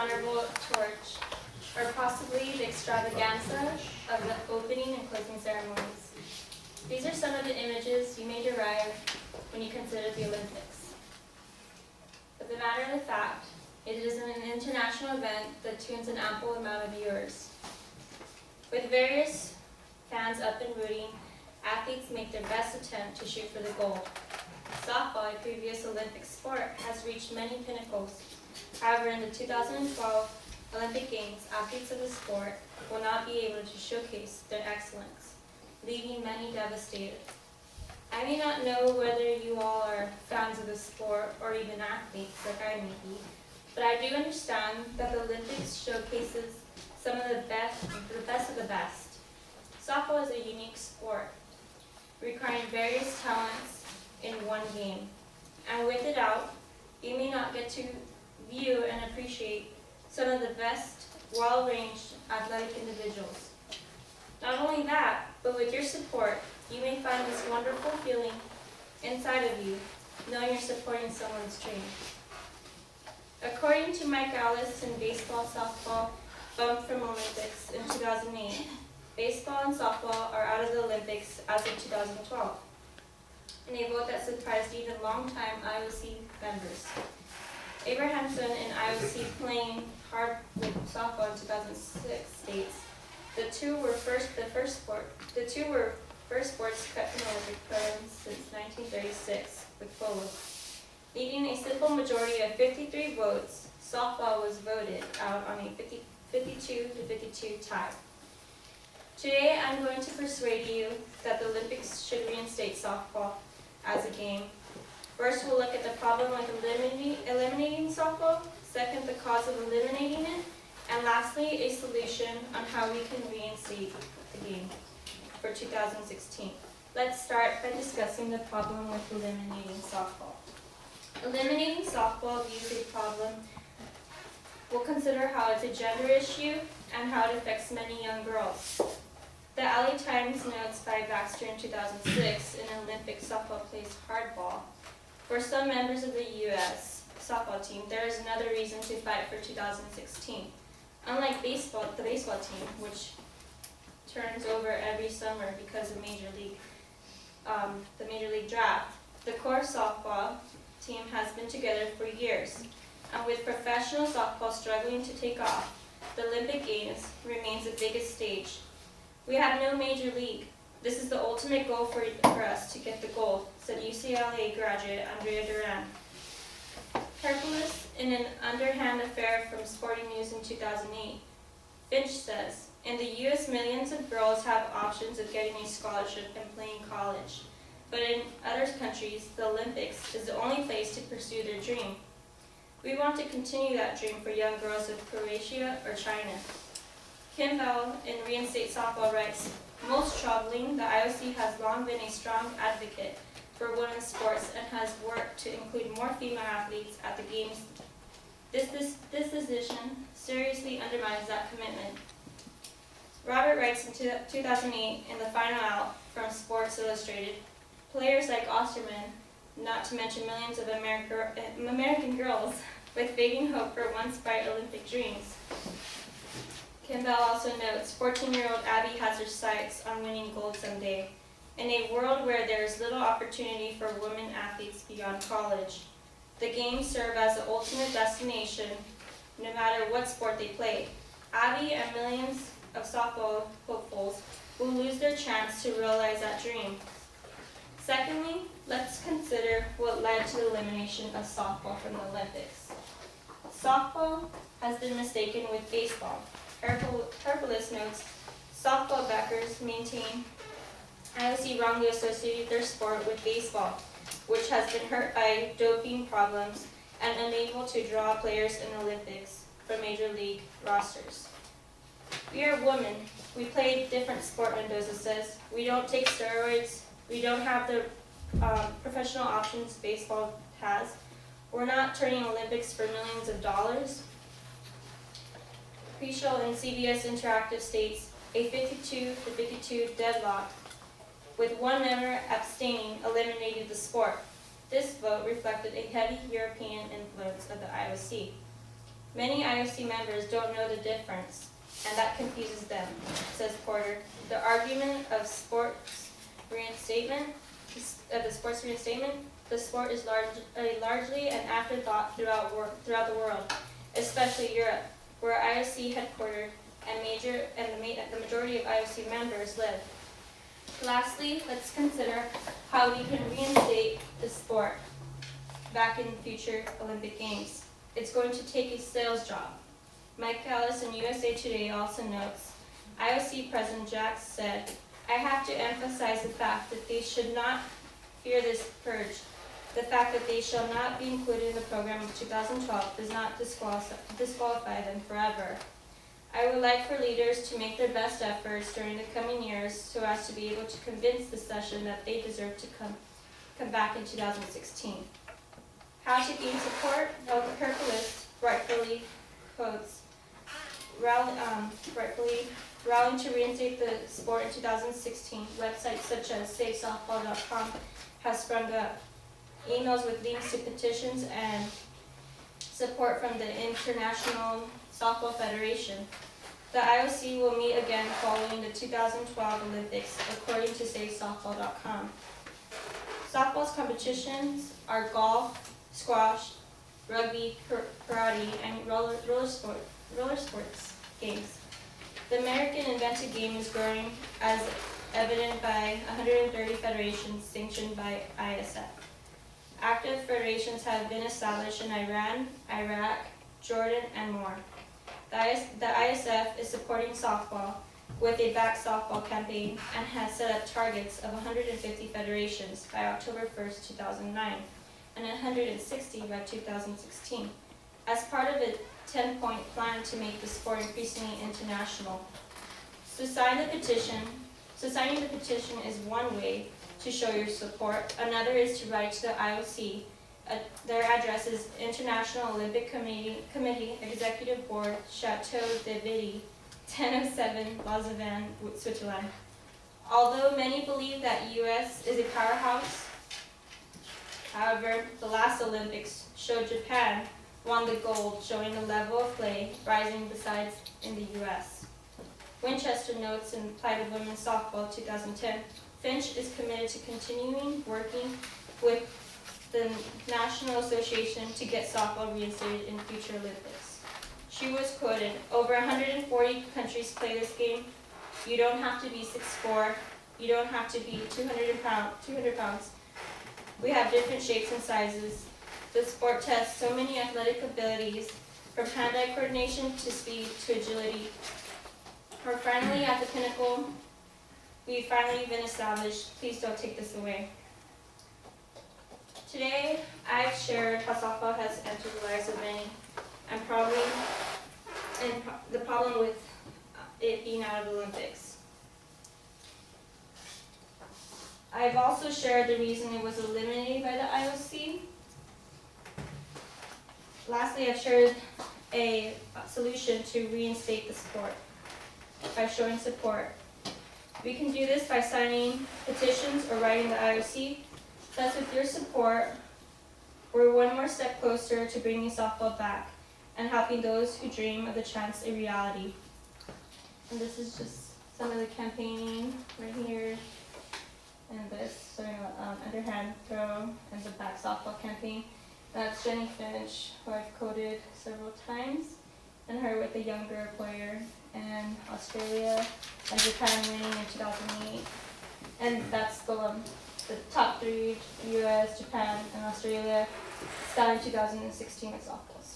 honorable torch, or possibly the extravaganza of the opening and closing ceremonies. These are some of the images you may derive when you consider the Olympics. But the matter of the fact, it is an international event that tunes an ample amount of viewers. With various fans up and rooting, athletes make their best attempt to shoot for the goal. Softball, a previous Olympic sport, has reached many pinnacles. However, in the 2012 Olympic Games, athletes of the sport will not be able to showcase their excellence, leaving many devastated. I may not know whether you all are fans of the sport or even athletes like I may be, but I do understand that the Olympics showcases some of the best of the best. Softball is a unique sport, requiring various talents in one game. And with it out, you may not get to view and appreciate some of the best, well-ranged athletic individuals. Not only that, but with your support, you may find this wonderful feeling inside of you, knowing you're supporting someone's dream. According to Mike Alice in Baseball Softball bumped from Olympics in 2008, baseball and softball are out of the Olympics as of 2012, in a vote that surprised even longtime IOC members. Abrahamson in IOC playing hard with softball in 2006 states, the two were first sports cut from Olympic programs since 1936 with polo. Leading a simple majority of 53 votes, softball was voted out on a 52-52 tie. Today, I'm going to persuade you that the Olympics should reinstate softball as a game. First, we'll look at the problem with eliminating softball. Second, the cause of eliminating it. And lastly, a solution on how we can reinstate the game for 2016. Let's start by discussing the problem with eliminating softball. Eliminating softball views a problem. We'll consider how it's a gender issue and how it affects many young girls. The LA Times notes by Baxter in 2006, an Olympic softball plays hardball. For some members of the U.S. softball team, there is another reason to fight for 2016. Unlike baseball, the baseball team, which turns over every summer because of the Major League draft, the core softball team has been together for years. And with professional softball struggling to take off, the Olympic Games remains the biggest stage. We have no major league. This is the ultimate goal for us to get the gold, said UCLA graduate Andrea Duran. Persuasive in an underhand affair from Sporting News in 2008, Finch says, in the U.S., millions of girls have options of getting a scholarship and playing college. But in other countries, the Olympics is the only place to pursue their dream. We want to continue that dream for young girls of Croatia or China. Kim Bell in Reinstate Softball writes, most troubling, the IOC has long been a strong advocate for women's sports and has worked to include more female athletes at the games. This decision seriously undermines that commitment. Robert writes in 2008 in the final out from Sports Illustrated, players like Osterman, not to mention millions of American girls with fading hope for once bright Olympic dreams. Kimball also notes, 14-year-old Abby has her sights on winning gold someday. In a world where there is little opportunity for women athletes beyond college, the games serve as the ultimate destination, no matter what sport they play. Abby and millions of softball hopefuls will lose their chance to realize that dream. Secondly, let's consider what led to the elimination of softball from the Olympics. Softball has been mistaken with baseball. Hercules notes, softball backers maintain IOC wrongly associated their sport with baseball, which has been hurt by doping problems and unable to draw players in Olympics from major league rosters. We are women. We play different sport, Mendoza says. We don't take steroids. We don't have the professional options baseball has. We're not turning Olympics for millions of dollars. Pre-show in CBS Interactive states, a 52-52 deadlock, with one member abstaining, eliminated the sport. This vote reflected a heavy European influence of the IOC. Many IOC members don't know the difference, and that confuses them, says Porter. The argument of sports reinstatement, the sport is largely an afterthought throughout the world, especially Europe, where IOC headquartered and the majority of IOC members live. Lastly, let's consider how we can reinstate the sport back in future Olympic Games. It's going to take a sales job. Mike Callis in USA Today also notes, IOC President Jack said, I have to emphasize the fact that they should not fear this purge. The fact that they shall not be included in the program of 2012 does not disqualify them forever. I would like for leaders to make their best efforts during the coming years so as to be able to convince the session that they deserve to come back in 2016. How to gain support? Hercules rightfully quotes, rallying to reinstate the sport in 2016. Websites such as SaveSoftball.com have sprung up. Emails with links to petitions and support from the International Softball Federation. The IOC will meet again following the 2012 Olympics, according to SaveSoftball.com. Softball's competitions are golf, squash, rugby, karate, and roller sports games. The American invented game is growing, as evident by 130 federations sanctioned by ISF. Active federations have been established in Iran, Iraq, Jordan, and more. The ISF is supporting softball with a Back Softball campaign and has set up targets of 150 federations by October 1st, 2009, and 160 by 2016, as part of a 10-point plan to make the sport increasingly international. Signing the petition is one way to show your support. Another is to write to the IOC. Their address is International Olympic Committee, Executive Board, Chateau de Villy, 1007 Lausanne, Switzerland. Although many believe that U.S. is a powerhouse, however, the last Olympics showed Japan won the gold, showing the level of play rising besides in the U.S. Winchester notes in Plight of Women's Softball 2010, Finch is committed to continuing working with the National Association to get softball reinstated in future Olympics. She was quoted, over 140 countries play this game. You don't have to be 6'4", you don't have to be 200 pounds. We have different shapes and sizes. The sport tests so many athletic abilities, from hand-eye coordination to speed to agility. We're finally at the pinnacle. We've finally been established. Please don't take this away. Today, I've shared how softball has entered the lives of many, and the problem with it being out of the Olympics. I've also shared the reason it was eliminated by the IOC. Lastly, I've shared a solution to reinstate the sport by showing support. We can do this by signing petitions or writing the IOC. Thus, with your support, we're one more step closer to bringing softball back and helping those who dream of the chance a reality. And this is just some of the campaigning right here, and this showing underhand throw and the back softball campaign. That's Jenny Finch, who I've quoted several times, and her with a younger player, and Australia and Japan winning in 2008. And that's the top three, US, Japan, and Australia, starting 2016 with softballs.